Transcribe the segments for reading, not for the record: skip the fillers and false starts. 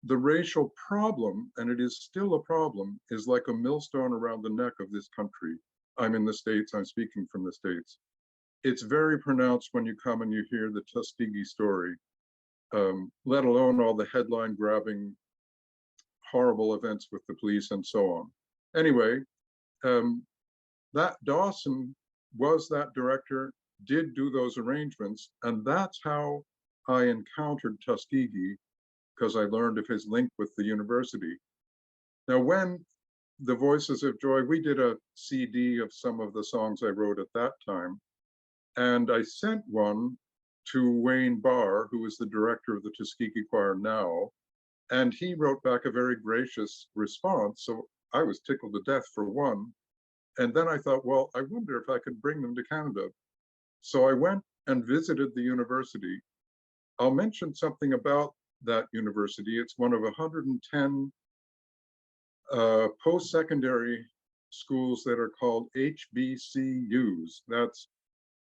the racial problem, and it is still a problem, is like a millstone around the neck of this country. I'm in the States, I'm speaking from the States. It's very pronounced when you come and you hear the Tuskegee story, let alone all the headline grabbing horrible events with the police and so on. Anyway, that Dawson was that director, did do those arrangements, and that's how I encountered Tuskegee, because I learned of his link with the university. Now, when the Voices of Joy, we did a CD of some of the songs I wrote at that time, and I sent one to Wayne Barr, who is the director of the Tuskegee Choir now, and he wrote back a very gracious response. So I was tickled to death for one. And then I thought, well, I wonder if I could bring them to Canada. So I went and visited the university. I'll mention something about that university. It's one of 110 post-secondary schools that are called HBCUs. That's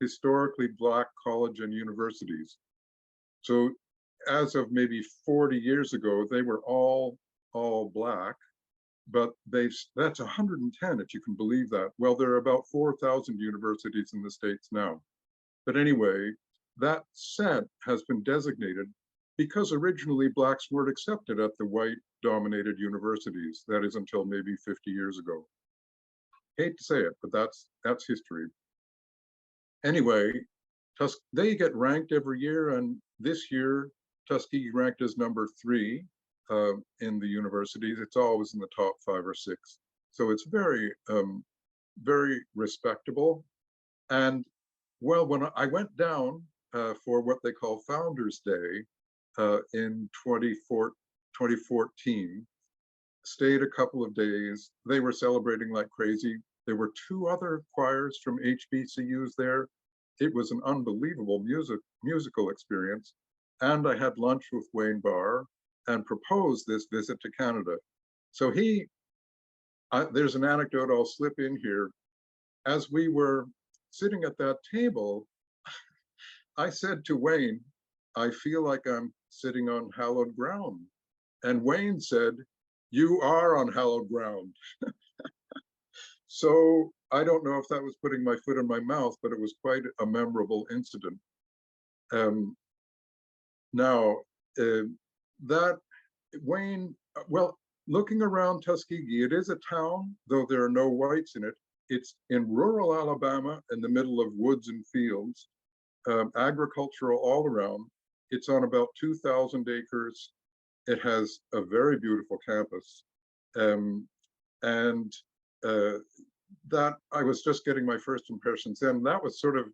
historically Black college and universities. So as of maybe 40 years ago, they were all Black, but that's 110, if you can believe that. Well, there are about 4,000 universities in the States now. But anyway, that set has been designated because originally Blacks weren't accepted at the white-dominated universities. That is until maybe 50 years ago. Hate to say it, but that's history. Anyway, they get ranked every year, and this year, Tuskegee ranked as number 3 in the universities. It's always in the top 5 or 6. So it's very, very respectable. And well, when I went down for what they call Founders Day in 2014, stayed a couple of days. They were celebrating like crazy. There were 2 other choirs from HBCUs there. It was an unbelievable musical experience. And I had lunch with Wayne Barr and proposed this visit to Canada. So there's an anecdote I'll slip in here. As we were sitting at that table, I said to Wayne, I feel like I'm sitting on hallowed ground. And Wayne said, you are on hallowed ground. So I don't know if that was putting my foot in my mouth, but it was quite a memorable incident. Now, that Wayne, well, looking around Tuskegee, it is a town, though there are no whites in it. It's in rural Alabama in the middle of woods and fields, agricultural all around. It's on about 2,000 acres. It has a very beautiful campus. That I was just getting my first impressions then. That was sort of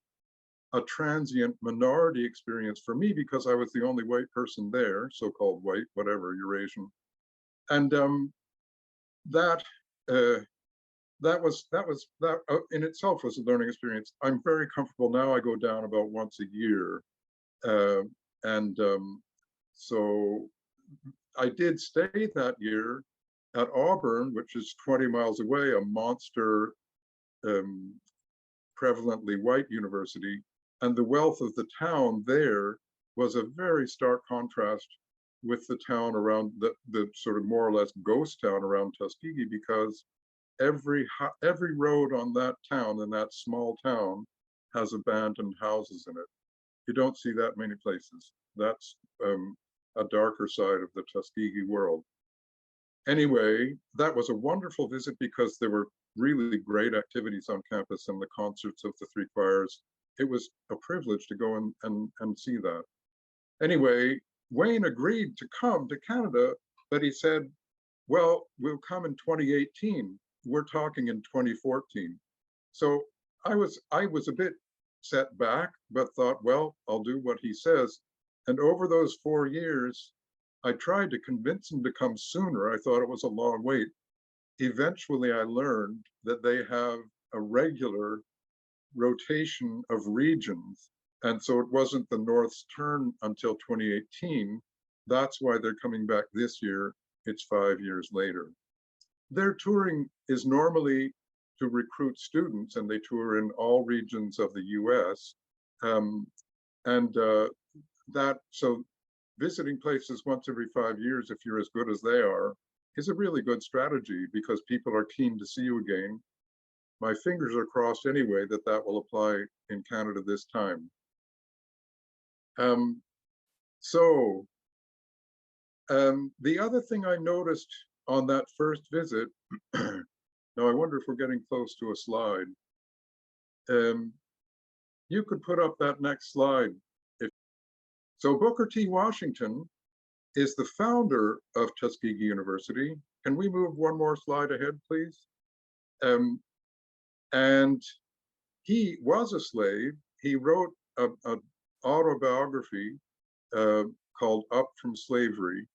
a transient minority experience for me because I was the only white person there, so-called white, whatever, Eurasian. And that in itself was a learning experience. I'm very comfortable now. I go down about once a year. So I did stay that year at Auburn, which is 20 miles away, a monster, prevalently white university. And the wealth of the town there was a very stark contrast with the town around the sort of more or less ghost town around Tuskegee, because every road on that town, in that small town, has abandoned houses in it. You don't see that many places. That's a darker side of the Tuskegee world. Anyway, that was a wonderful visit because there were really great activities on campus and the concerts of the 3 choirs. It was a privilege to go and see that. Anyway, Wayne agreed to come to Canada, but he said, well, we'll come in 2018. We're talking in 2014. So I was a bit set back, but thought, well, I'll do what he says. And over those 4 years, I tried to convince him to come sooner. I thought it was a long wait. Eventually, I learned that they have a regular rotation of regions. And so it wasn't the North's turn until 2018. That's why they're coming back this year. It's 5 years later. Their touring is normally to recruit students, and they tour in all regions of the US. So visiting places once every 5 years, if you're as good as they are, is a really good strategy because people are keen to see you again. My fingers are crossed anyway that that will apply in Canada this time. Um, so the other thing I noticed on that first visit, now I wonder if we're getting close to a slide. You could put up that next slide. So Booker T. Washington is the founder of Tuskegee University. Can we move one more slide ahead, please? And he was a slave. He wrote an autobiography called Up from Slavery,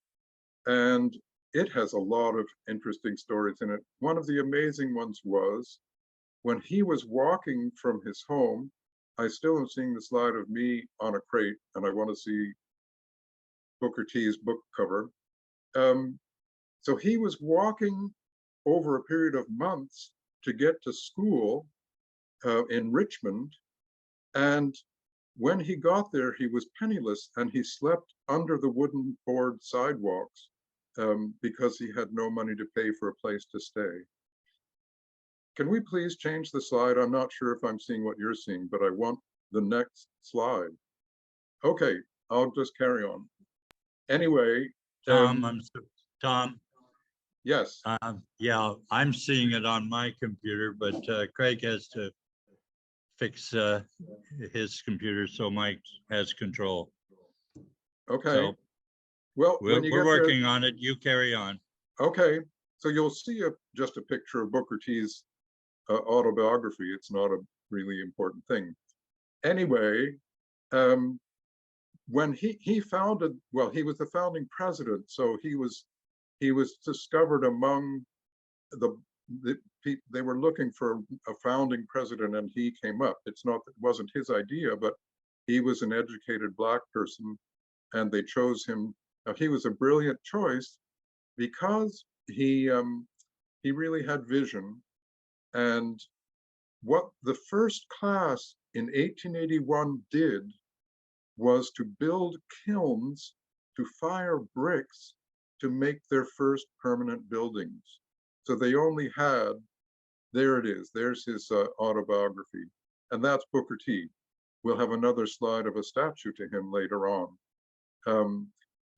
and it has a lot of interesting stories in it. One of the amazing ones was when he was walking from his home. I still am seeing the slide of me on a crate, and I want to see Booker T's book cover. So he was walking over a period of months to get to school in Richmond. And when he got there, he was penniless and he slept under the wooden board sidewalks because he had no money to pay for a place to stay. Can we please change the slide? I'm not sure if I'm seeing what you're seeing, but I want the next slide. Okay, I'll just carry on. Anyway, Tom, Tom. Yes. Yeah, I'm seeing it on my computer, but Craig has to fix his computer, so Mike has control. Okay. So, well, we're working on it. You carry on. Okay. So you'll see just a picture of Booker T's autobiography. It's not a really important thing. Anyway, when he founded, well, he was the founding president, so he was discovered among they were looking for a founding president, and he came up. It wasn't his idea, but he was an educated Black person, and they chose him. Now, he was a brilliant choice because he really had vision. And what the first class in 1881 did was to build kilns to fire bricks to make their first permanent buildings. So they only had, there it is, there's his autobiography. And that's Booker T. We'll have another slide of a statue to him later on.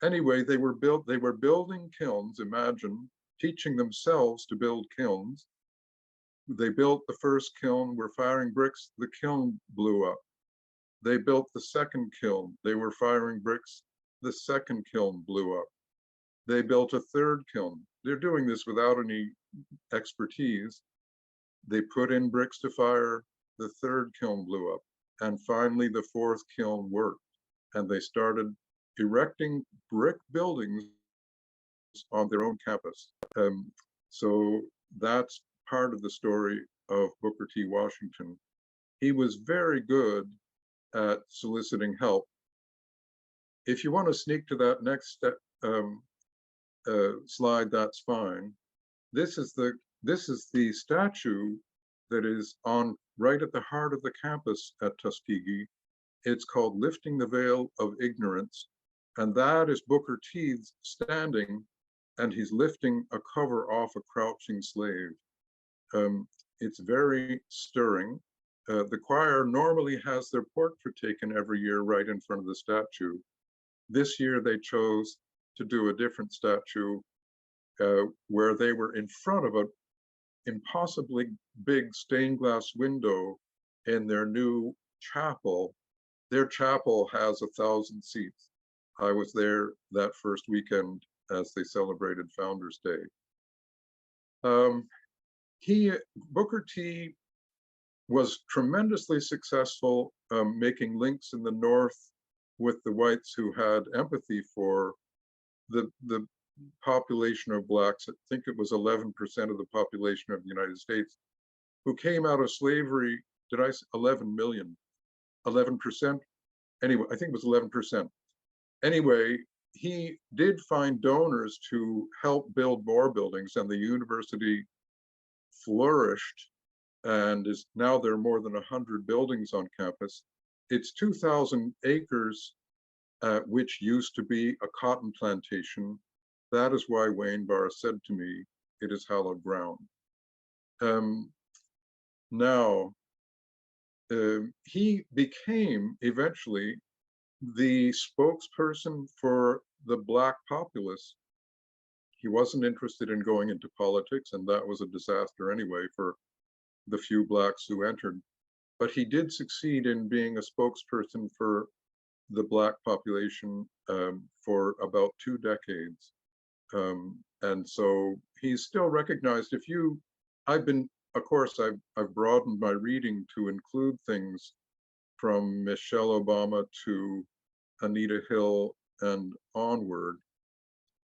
Anyway, they were building kilns, imagine, teaching themselves to build kilns. They built the first kiln, were firing bricks, the kiln blew up. They built the second kiln, they were firing bricks, the second kiln blew up. They built a third kiln. They're doing this without any expertise. They put in bricks to fire, the third kiln blew up. And finally, the fourth kiln worked. And they started erecting brick buildings on their own campus. So that's part of the story of Booker T. Washington. He was very good at soliciting help. If you want to sneak to that next slide, that's fine. This is the statue that is on right at the heart of the campus at Tuskegee. It's called Lifting the Veil of Ignorance, and that is Booker T standing, and he's lifting a cover off a crouching slave. It's very stirring. The choir normally has their portrait taken every year right in front of the statue. This year they chose to do a different statue where they were in front of an impossibly big stained glass window in their new chapel. Their chapel has 1,000 seats. I was there that first weekend as they celebrated Founders Day. Booker T was tremendously successful making links in the North with the whites who had empathy for the population of Blacks. I think it was 11% of the population of the United States who came out of slavery. Did I say 11 million? 11%? Anyway, I think it was 11%. Anyway, he did find donors to help build more buildings, and the university flourished, and now there are more than 100 buildings on campus. It's 2,000 acres which used to be a cotton plantation. That is why Wayne Barr said to me, "It is hallowed ground." Now, he became eventually the spokesperson for the Black populace. He wasn't interested in going into politics, and that was a disaster anyway for the few Blacks who entered. But he did succeed in being a spokesperson for the Black population for about 2 decades. And so he's still recognized. Of course, I've broadened my reading to include things from Michelle Obama to Anita Hill and onward.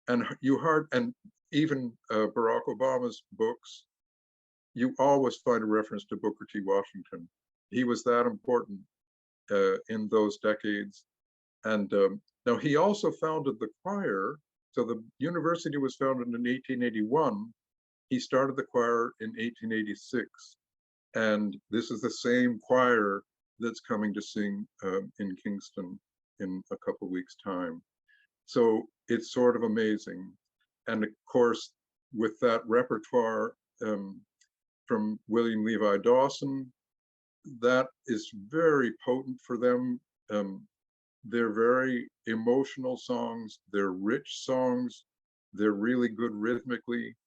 And even Barack Obama's books, you always find a reference to Booker T. Washington. He was that important in those decades. And now he also founded the choir. So the university was founded in 1881. He started the choir in 1886. And this is the same choir that's coming to sing in Kingston in a couple weeks' time. So it's sort of amazing. And of course, with that repertoire from William Levi Dawson, that is very potent for them. They're very emotional songs. They're rich songs. They're really good rhythmically.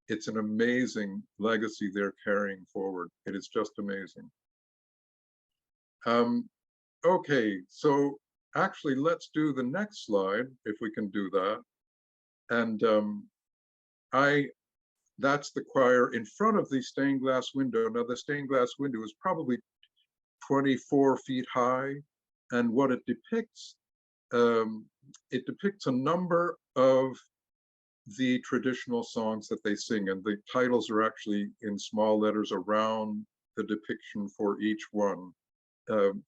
It's an amazing legacy they're carrying forward. It is just amazing. Okay, so actually, let's do the next slide, if we can do that. And that's the choir in front of the stained glass window. Now, the stained glass window is probably 24 feet high. And what it depicts a number of the traditional songs that they sing. And the titles are actually in small letters around the depiction for each one.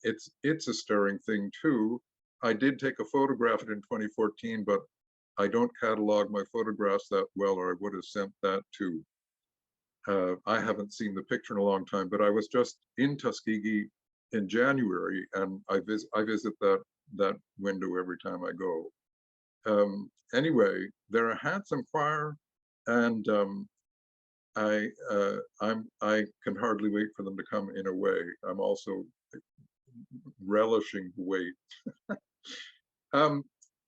It's a stirring thing too. I did take a photograph of it in 2014, but I don't catalog my photographs that well, or I would have sent that too. I haven't seen the picture in a long time, but I was just in Tuskegee in January, and I visit that window every time I go. Anyway, they're a handsome choir, and I can hardly wait for them to come in a way. I'm also relishing the wait.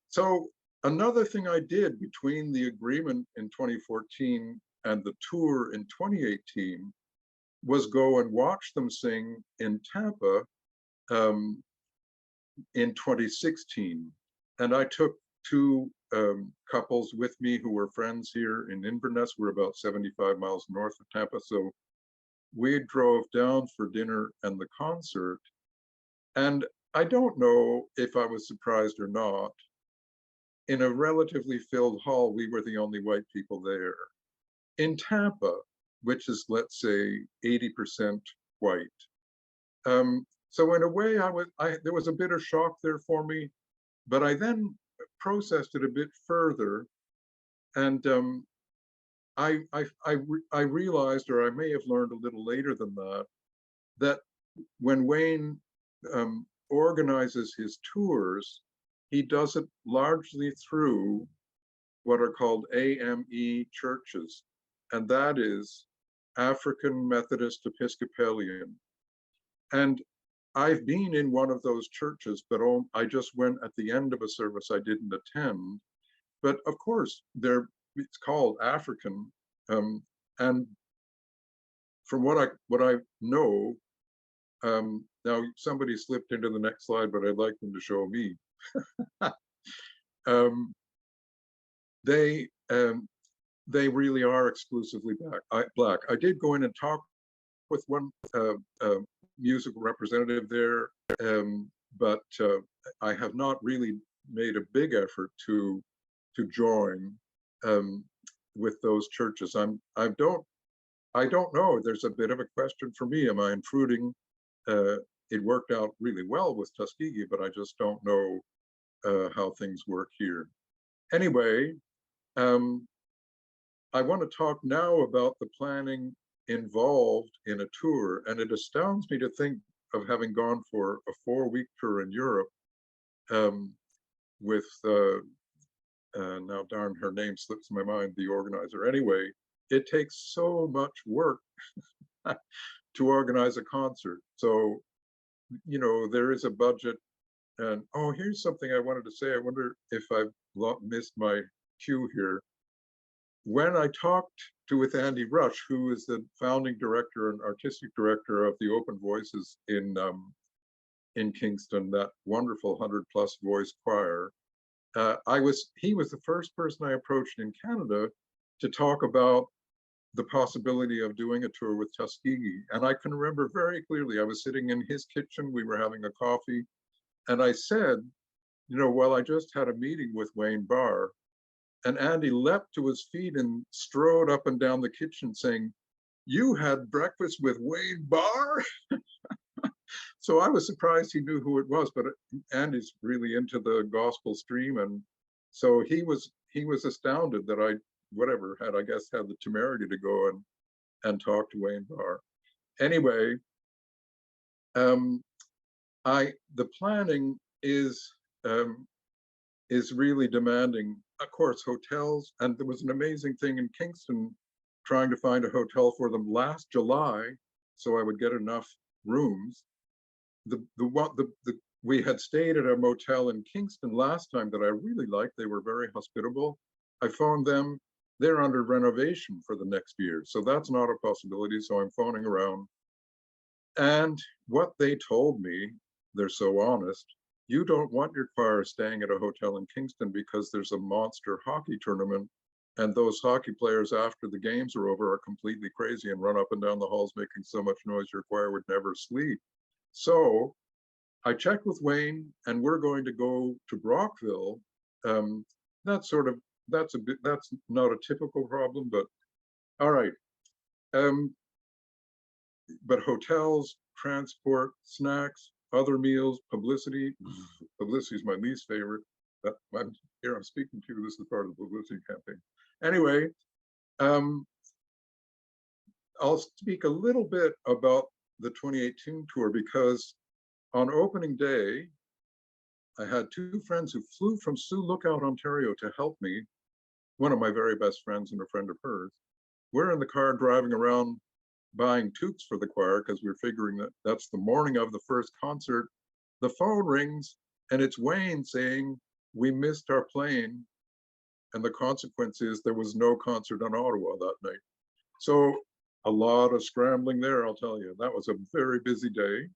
So another thing I did between the agreement in 2014 and the tour in 2018 was go and watch them sing in Tampa in 2016. And I took 2 couples with me who were friends here in Inverness. We're about 75 miles north of Tampa. So we drove down for dinner and the concert. And I don't know if I was surprised or not. In a relatively filled hall, we were the only white people there. In Tampa, which is, let's say, 80% white. So in a way, there was a bit of shock there for me, but I then processed it a bit further, and I realized, or I may have learned a little later than that, that when Wayne organizes his tours, he does it largely through what are called AME churches, and that is African Methodist Episcopalian. And I've been in one of those churches, but I just went at the end of a service I didn't attend. But of course, it's called African. And from what I know, now somebody slipped into the next slide, but I'd like them to show me. They really are exclusively black. I did go in and talk with one musical representative there, but I have not really made a big effort to join with those churches. I don't know. There's a bit of a question for me. Am I intruding? It worked out really well with Tuskegee, but I just don't know how things work here. Anyway, I want to talk now about the planning involved in a tour, and it astounds me to think of having gone for a 4-week tour in Europe with now darn, her name slips my mind, the organizer. Anyway, it takes so much work to organize a concert. So, you know, there is a budget. And oh, here's something I wanted to say. I wonder if I've missed my cue here. When I talked with Andy Rush, who is the founding director and artistic director of the Open Voices in Kingston, that wonderful 100+ voice choir, he was the first person I approached in Canada to talk about the possibility of doing a tour with Tuskegee. And I can remember very clearly, I was sitting in his kitchen, we were having a coffee, and I said, you know, well, I just had a meeting with Wayne Barr. And Andy leapt to his feet and strode up and down the kitchen saying, "You had breakfast with Wayne Barr?" So I was surprised he knew who it was, but Andy's really into the gospel stream. And so he was astounded that I, whatever, had, I guess, had the temerity to go and talk to Wayne Barr. Anyway, the planning is really demanding. Of course, hotels, and there was an amazing thing in Kingston, trying to find a hotel for them last July, so I would get enough rooms. We had stayed at a motel in Kingston last time that I really liked. They were very hospitable. I phoned them. They're under renovation for the next year, so that's not a possibility. So I'm phoning around. And what they told me, they're so honest, you don't want your choir staying at a hotel in Kingston because there's a monster hockey tournament, and those hockey players after the games are over are completely crazy and run up and down the halls making so much noise your choir would never sleep. So I checked with Wayne, and we're going to go to Brockville. That's not a typical problem, but all right. But hotels, transport, snacks, other meals, publicity. Publicity is my least favorite. I'm speaking to you. This is part of the publicity campaign. Anyway, I'll speak a little bit about the 2018 tour, because on opening day, I had two friends who flew from Sioux Lookout, Ontario to help me. One of my very best friends and a friend of hers. We're in the car driving around buying toques for the choir because we're figuring that that's the morning of the first concert. The phone rings and it's Wayne saying, "We missed our plane." And the consequence is there was no concert in Ottawa that night. So a lot of scrambling there, I'll tell you. That was a very busy day.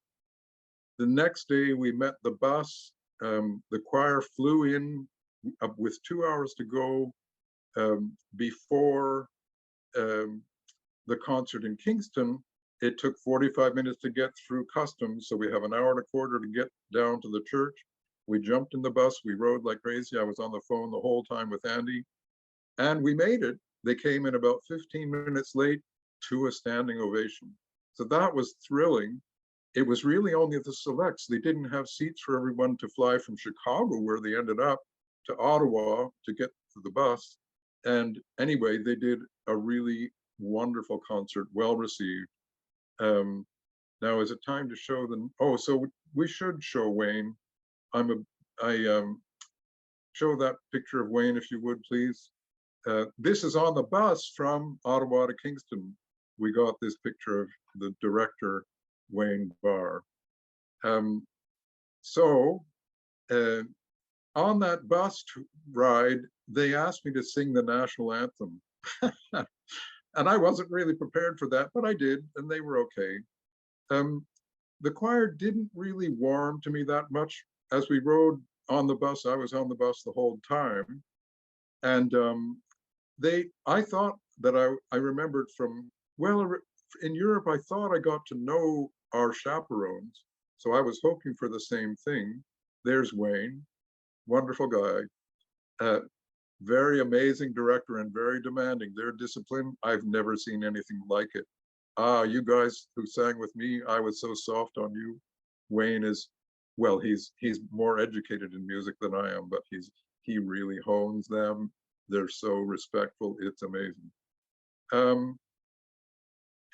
The next day we met the bus. The choir flew in with 2 hours to go before the concert in Kingston. It took 45 minutes to get through customs, so we have an hour and a quarter to get down to the church. We jumped in the bus, we rode like crazy. I was on the phone the whole time with Andy, and we made it. They came in about 15 minutes late to a standing ovation. So that was thrilling. It was really only the selects. They didn't have seats for everyone to fly from Chicago, where they ended up, to Ottawa to get to the bus. And anyway, they did a really wonderful concert, well received. Now, is it time to show them? Oh, so we should show Wayne. Show that picture of Wayne, if you would, please. This is on the bus from Ottawa to Kingston. We got this picture of the director, Wayne Barr. On that bus ride, they asked me to sing the national anthem. And I wasn't really prepared for that, but I did, and they were okay. The choir didn't really warm to me that much. As we rode on the bus, I was on the bus the whole time. And I thought that I remembered from, well, in Europe, I thought I got to know our chaperones. So I was hoping for the same thing. There's Wayne, wonderful guy. Very amazing director and very demanding. Their discipline, I've never seen anything like it. You guys who sang with me, I was so soft on you. Wayne is, well, he's more educated in music than I am, but he really hones them. They're so respectful. It's amazing.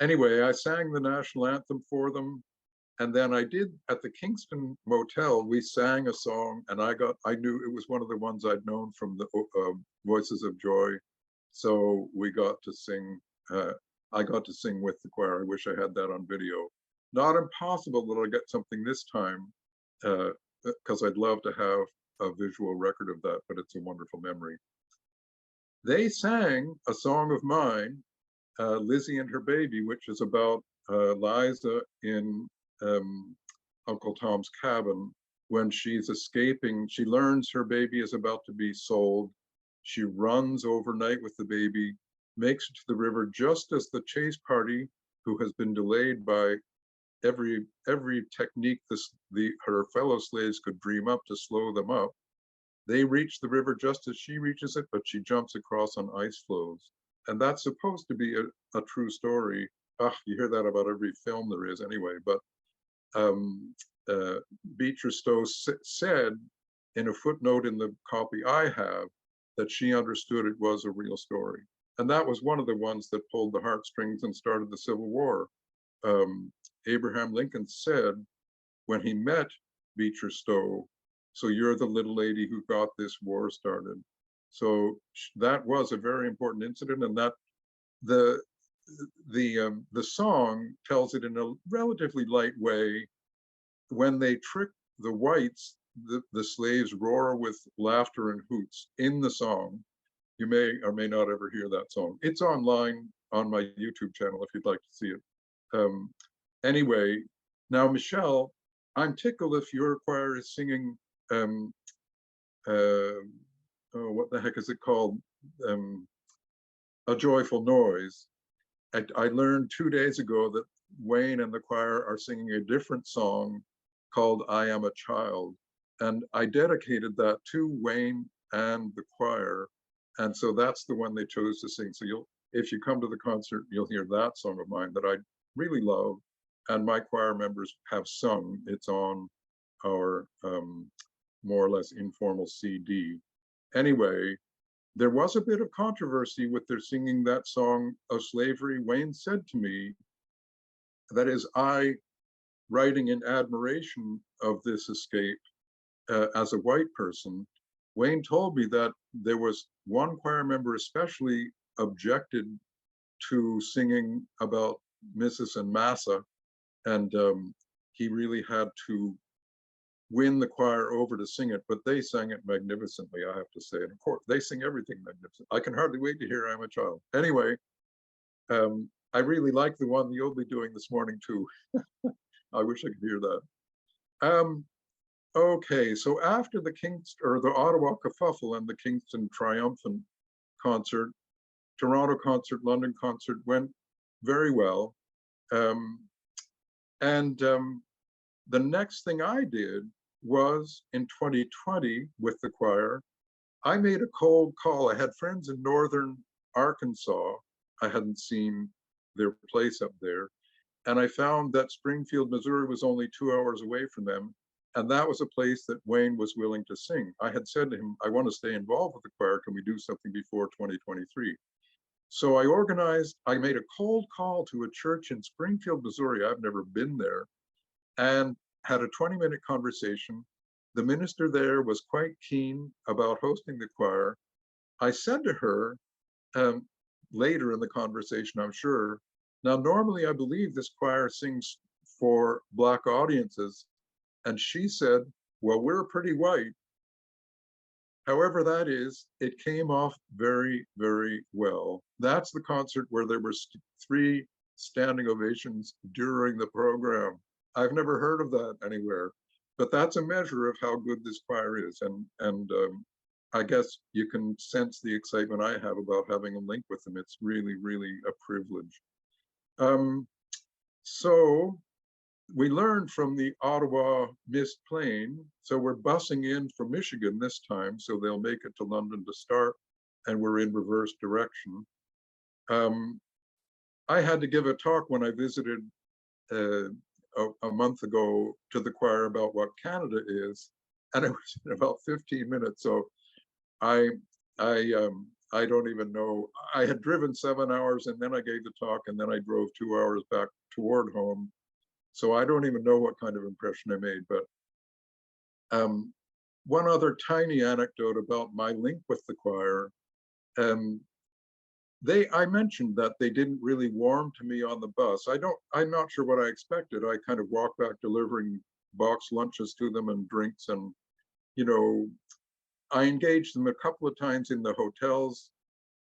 Anyway, I sang the national anthem for them. And then I did at the Kingston Motel, we sang a song, and I knew it was one of the ones I'd known from the Voices of Joy. So we got to sing, I got to sing with the choir. I wish I had that on video. Not impossible that I'll get something this time, because I'd love to have a visual record of that, but it's a wonderful memory. They sang a song of mine, Lizzie and Her Baby, which is about Liza in Uncle Tom's Cabin. When she's escaping, she learns her baby is about to be sold. She runs overnight with the baby, makes it to the river just as the chase party, who has been delayed by every technique her fellow slaves could dream up to slow them up. They reach the river just as she reaches it, but she jumps across on ice floes. And that's supposed to be a true story. You hear that about every film there is anyway, but Beatrice Stowe said in a footnote in the copy I have that she understood it was a real story. And that was one of the ones that pulled the heartstrings and started the Civil War. Abraham Lincoln said when he met Beatrice Stowe, "So you're the little lady who got this war started." So that was a very important incident, and that the song tells it in a relatively light way. When they trick the whites, the slaves roar with laughter and hoots in the song. You may or may not ever hear that song. It's online on my YouTube channel if you'd like to see it. Anyway, now Michelle, I'm tickled if your choir is singing, what the heck is it called? A Joyful Noise. I learned 2 days ago that Wayne and the choir are singing a different song called I Am a Child. And I dedicated that to Wayne and the choir. And so that's the one they chose to sing. So if you come to the concert, you'll hear that song of mine that I really love. And my choir members have sung. It's on our more or less informal CD. Anyway, there was a bit of controversy with their singing that song of slavery. Wayne said to me, that is, I, writing in admiration of this escape as a white person, Wayne told me that there was one choir member especially objected to singing about Mrs. and Massa, and he really had to win the choir over to sing it, but they sang it magnificently, I have to say. And of course, they sing everything magnificent. I can hardly wait to hear I'm a Child. Anyway, I really like the one you'll be doing this morning too. I wish I could hear that. Okay, so after the the Ottawa Kerfuffle and the Kingston Triumphant concert, Toronto concert, London concert went very well. The next thing I did was in 2020 with the choir, I made a cold call. I had friends in northern Arkansas. I hadn't seen their place up there. And I found that Springfield, Missouri was only 2 hours away from them. And that was a place that Wayne was willing to sing. I had said to him, I want to stay involved with the choir. Can we do something before 2023? So I made a cold call to a church in Springfield, Missouri. I've never been there, and had a 20-minute conversation. The minister there was quite keen about hosting the choir. I said to her later in the conversation, I'm sure, now normally I believe this choir sings for Black audiences. And she said, well, we're pretty white. However that is, it came off very, very well. That's the concert where there were 3 standing ovations during the program. I've never heard of that anywhere, but that's a measure of how good this choir is. And I guess you can sense the excitement I have about having a link with them. It's really, really a privilege. So we learned from the Ottawa missed plane. So we're busing in from Michigan this time, so they'll make it to London to start, and we're in reverse direction. I had to give a talk when I visited a month ago to the choir about what Canada is, and it was in about 15 minutes. So I don't even know. I had driven 7 hours, and then I gave the talk, and then I drove 2 hours back toward home. So I don't even know what kind of impression I made. But one other tiny anecdote about my link with the choir. Um, I mentioned that they didn't really warm to me on the bus. I'm not sure what I expected. I kind of walked back delivering box lunches to them and drinks, and, you know, I engaged them a couple of times in the hotels.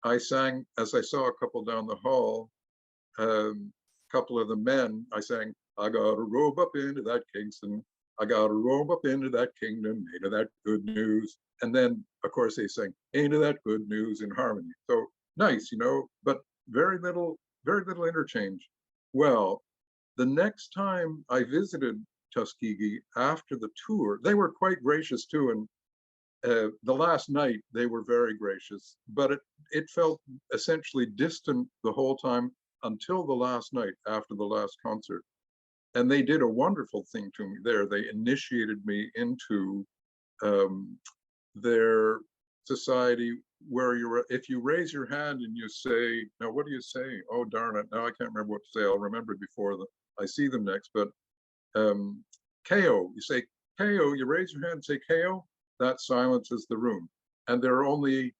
I sang, as I saw a couple down the hall, a couple of the men, I sang, I got to robe up into that Kingston. I got to robe up into that kingdom, ain't of that good news. And then, of course, they sang, ain't of that good news in harmony. So nice, you know, but very little interchange. Well, the next time I visited Tuskegee after the tour, they were quite gracious too. And the last night they were very gracious, but it felt essentially distant the whole time until the last night after the last concert. And they did a wonderful thing to me there. They initiated me into their society, where if you raise your hand and you say, now what do you say? Oh, darn it, now I can't remember what to say. I'll remember it before I see them next. But KO, you say KO, you raise your hand and say KO, that silences the room. And there are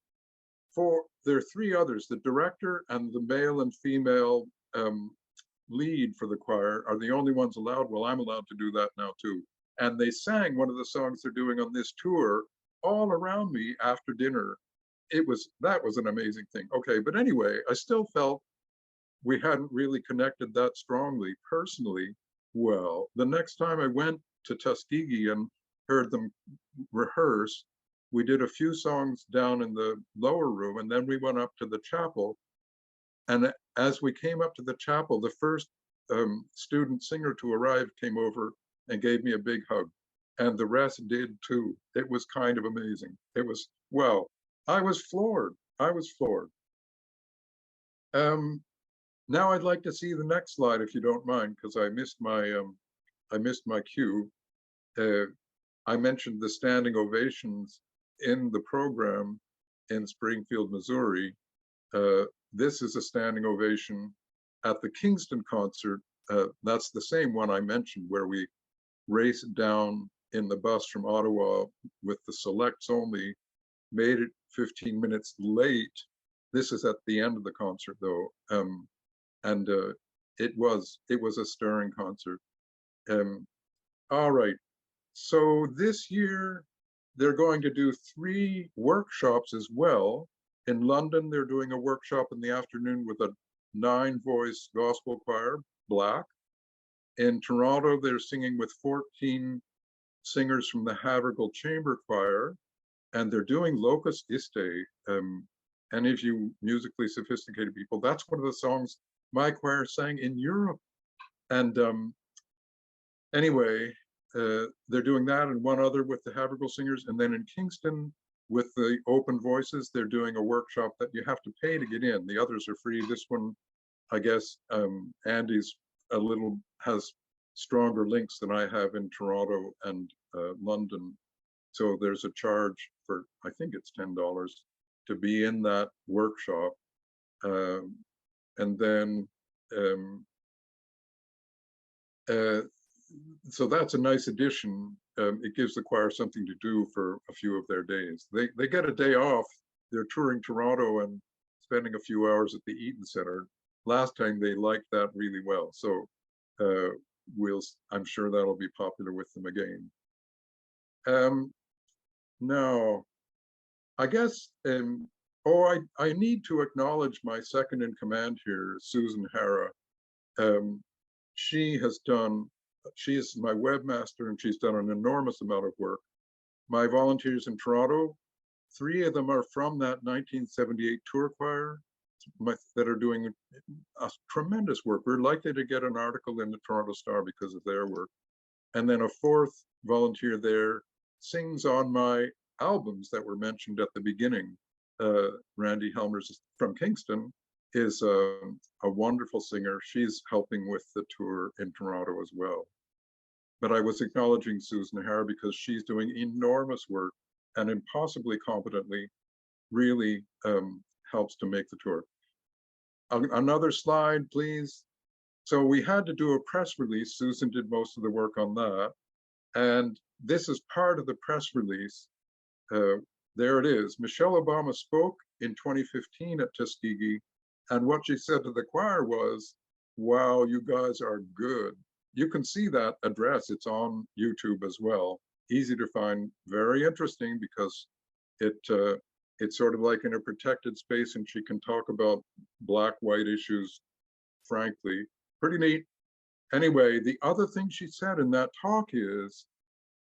three others, the director and the male and female lead for the choir are the only ones allowed. Well, I'm allowed to do that now too. And they sang one of the songs they're doing on this tour all around me after dinner. That was an amazing thing. Okay, but anyway, I still felt we hadn't really connected that strongly personally. Well, the next time I went to Tuskegee and heard them rehearse, we did a few songs down in the lower room, and then we went up to the chapel. And as we came up to the chapel, the first student singer to arrive came over and gave me a big hug. And the rest did too. It was kind of amazing. It was, well, I was floored. I was floored. Now I'd like to see the next slide, if you don't mind, because I missed my cue. I mentioned the standing ovations in the program in Springfield, Missouri. This is a standing ovation at the Kingston concert. That's the same one I mentioned, where we raced down in the bus from Ottawa with the selects only, made it 15 minutes late. This is at the end of the concert, though, and it was a stirring concert. All right, so this year they're going to do 3 workshops as well. In London, they're doing a workshop in the afternoon with a 9-voice gospel choir, Black. In Toronto, they're singing with 14 singers from the Havergal Chamber Choir, and they're doing Locus Iste. Any of you musically sophisticated people, that's one of the songs my choir sang in Europe. And anyway, they're doing that and one other with the Havergal singers. And then in Kingston, with the open voices, they're doing a workshop that you have to pay to get in. The others are free. This one, I guess, Andy's has stronger links than I have in Toronto and London. So there's a charge for, I think it's $10 to be in that workshop. And then, so that's a nice addition. It gives the choir something to do for a few of their days. They get a day off. They're touring Toronto and spending a few hours at the Eaton Center. Last time they liked that really well. So I'm sure that'll be popular with them again. Now, I guess, I need to acknowledge my second in command here, Susan Hara. She is my webmaster, and she's done an enormous amount of work. My volunteers in Toronto, 3 of them are from that 1978 tour choir that are doing a tremendous work. We're likely to get an article in the Toronto Star because of their work. And then a 4th volunteer there sings on my albums that were mentioned at the beginning. Randy Helmers from Kingston is a wonderful singer. She's helping with the tour in Toronto as well. But I was acknowledging Susan Hara because she's doing enormous work and impossibly competently really helps to make the tour. Another slide, please. So we had to do a press release. Susan did most of the work on that. And this is part of the press release. There it is. Michelle Obama spoke in 2015 at Tuskegee. And what she said to the choir was, wow, you guys are good. You can see that address. It's on YouTube as well. Easy to find, very interesting because it's sort of like in a protected space and she can talk about black-white issues, frankly. Pretty neat. Anyway, the other thing she said in that talk is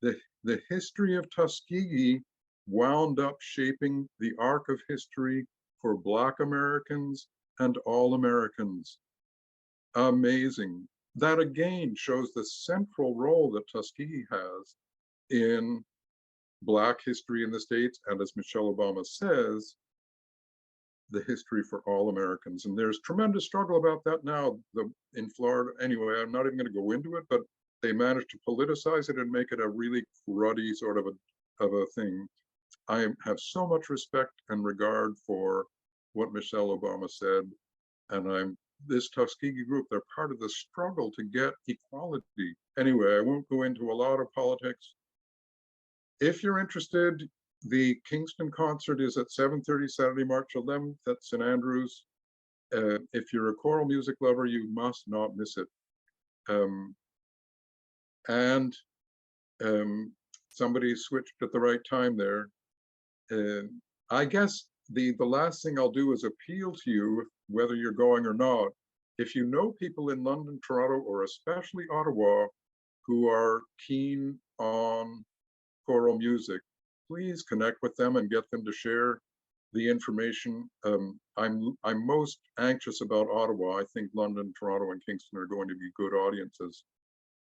the history of Tuskegee wound up shaping the arc of history for Black Americans and all Americans. Amazing. That again shows the central role that Tuskegee has in Black history in the States, and as Michelle Obama says, the history for all Americans. And there's tremendous struggle about that now in Florida. Anyway, I'm not even going to go into it, but they managed to politicize it and make it a really cruddy sort of a thing. I have so much respect and regard for what Michelle Obama said, and this Tuskegee group, they're part of the struggle to get equality. Anyway, I won't go into a lot of politics. If you're interested, the Kingston concert is at 7:30 Saturday, March 11th at St. Andrews. If you're a choral music lover, you must not miss it. Somebody switched at the right time there. I guess the last thing I'll do is appeal to you, whether you're going or not. If you know people in London, Toronto, or especially Ottawa who are keen on choral music, please connect with them and get them to share the information. I'm most anxious about Ottawa. I think London, Toronto, and Kingston are going to be good audiences.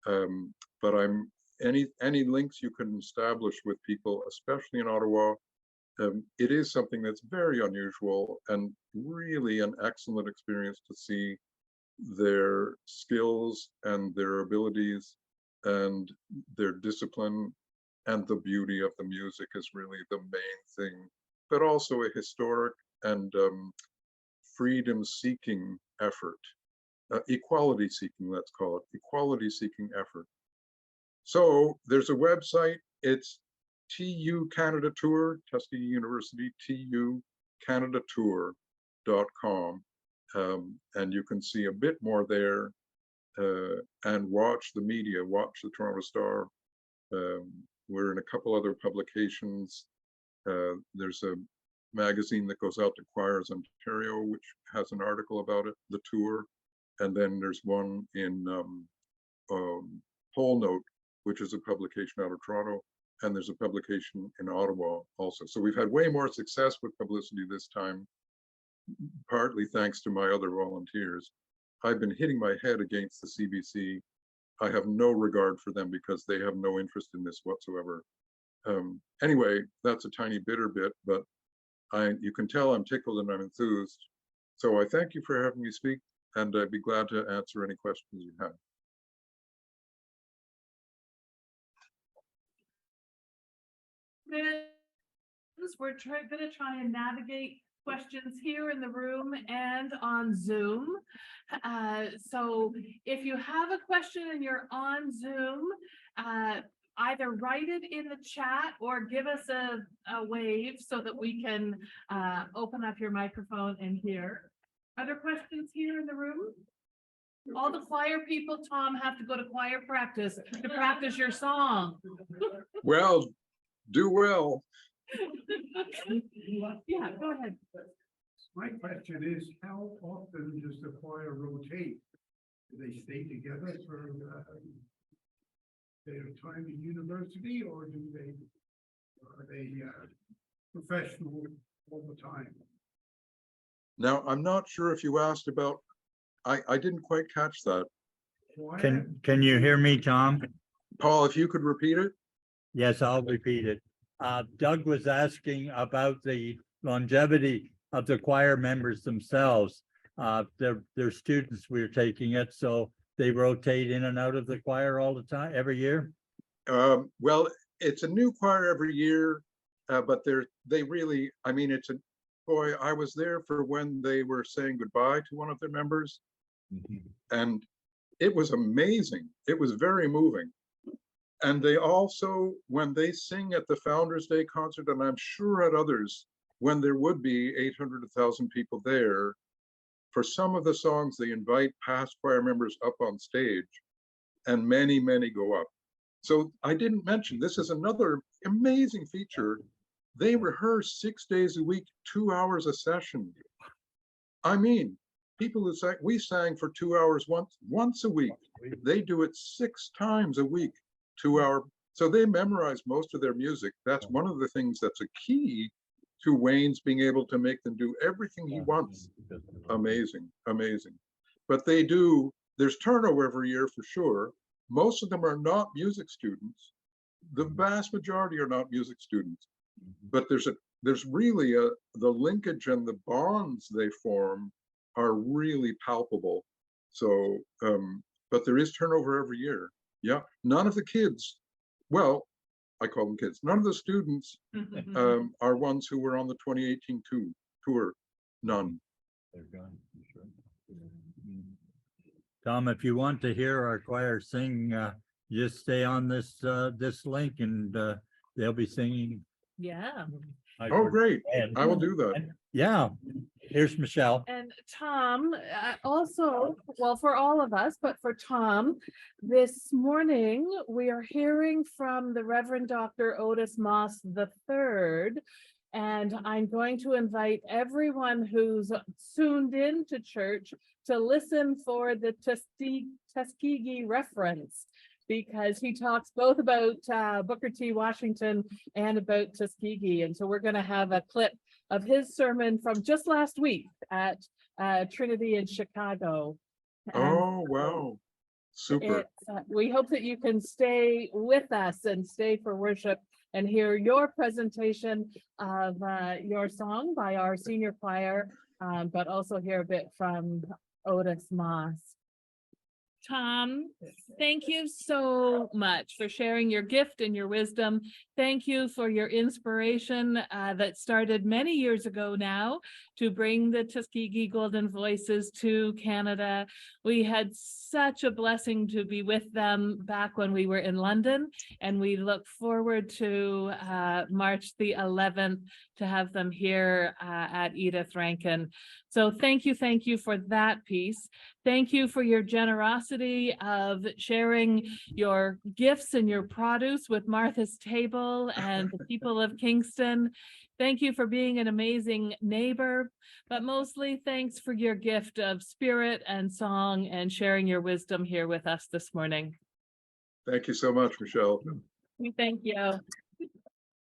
But any links you can establish with people, especially in Ottawa, it is something that's very unusual and really an excellent experience to see their skills and their abilities and their discipline, and the beauty of the music is really the main thing, but also a historic and freedom-seeking effort, equality-seeking, let's call it, equality-seeking effort. So there's a website, it's TU Canada Tour, Tuskegee University, tucanadatour.com, and you can see a bit more there and watch the media, watch the Toronto Star. We're in a couple other publications. There's a magazine that goes out to Choirs Ontario, which has an article about it, the tour. And then there's one in Whole Note, which is a publication out of Toronto. And there's a publication in Ottawa also. So we've had way more success with publicity this time, partly thanks to my other volunteers. I've been hitting my head against the CBC. I have no regard for them because they have no interest in this whatsoever. Anyway, that's a tiny bitter bit, but you can tell I'm tickled and I'm enthused. So I thank you for having me speak, and I'd be glad to answer any questions you have. We're going to try and navigate questions here in the room and on Zoom. So if you have a question and you're on Zoom, either write it in the chat or give us a wave so that we can open up your microphone and hear. Are there questions here in the room? All the choir people, Tom, have to go to choir practice to practice your song. Well, do well. Yeah, go ahead. My question is, how often does the choir rotate? Do they stay together for their time in university, or are they professional all the time? Now, I'm not sure if you asked about, I didn't quite catch that. Can you hear me, Tom? Paul, if you could repeat it? Yes, I'll repeat it. Doug was asking about the longevity of the choir members themselves. They're students, we're taking it, so they rotate in and out of the choir all the time, every year? Well, it's a new choir every year, but they really, I mean, boy, I was there for when they were saying goodbye to one of their members. And it was amazing. It was very moving. And they also, when they sing at the Founders Day concert, and I'm sure at others, when there would be 800 to 1,000 people there, for some of the songs, they invite past choir members up on stage, and many, many go up. So I didn't mention, this is another amazing feature. They rehearse 6 days a week, 2 hours a session. I mean, people who sang, we sang for 2 hours once a week. They do it 6 times a week, 2 hour. So they memorize most of their music. That's one of the things that's a key to Wayne's being able to make them do everything he wants. Amazing, amazing. But they do, there's turnover every year for sure. Most of them are not music students. The vast majority are not music students. But there's really the linkage and the bonds they form are really palpable. So, but there is turnover every year. Yeah, none of the kids, well, I call them kids, none of the students are ones who were on the 2018 tour, none. They're gone. Tom, if you want to hear our choir sing, just stay on this link and they'll be singing. Yeah. Oh, great. I will do that. Yeah. Here's Michelle. And Tom, also, well, for all of us, but for Tom, this morning, we are hearing from the Reverend Dr. Otis Moss III. And I'm going to invite everyone who's tuned in to church to listen for the Tuskegee reference, because he talks both about Booker T. Washington and about Tuskegee. And so we're going to have a clip of his sermon from just last week at Trinity in Chicago. Oh, wow. Super. We hope that you can stay with us and stay for worship and hear your presentation of your song by our senior choir, but also hear a bit from Otis Moss. Tom, thank you so much for sharing your gift and your wisdom. Thank you for your inspiration that started many years ago now to bring the Tuskegee Golden Voices to Canada. We had such a blessing to be with them back when we were in London, and we look forward to March the 11th to have them here at Edith Rankin. So thank you for that piece. Thank you for your generosity of sharing your gifts and your produce with Martha's Table and the people of Kingston. Thank you for being an amazing neighbor, but mostly thanks for your gift of spirit and song and sharing your wisdom here with us this morning. Thank you so much, Michelle. Thank you.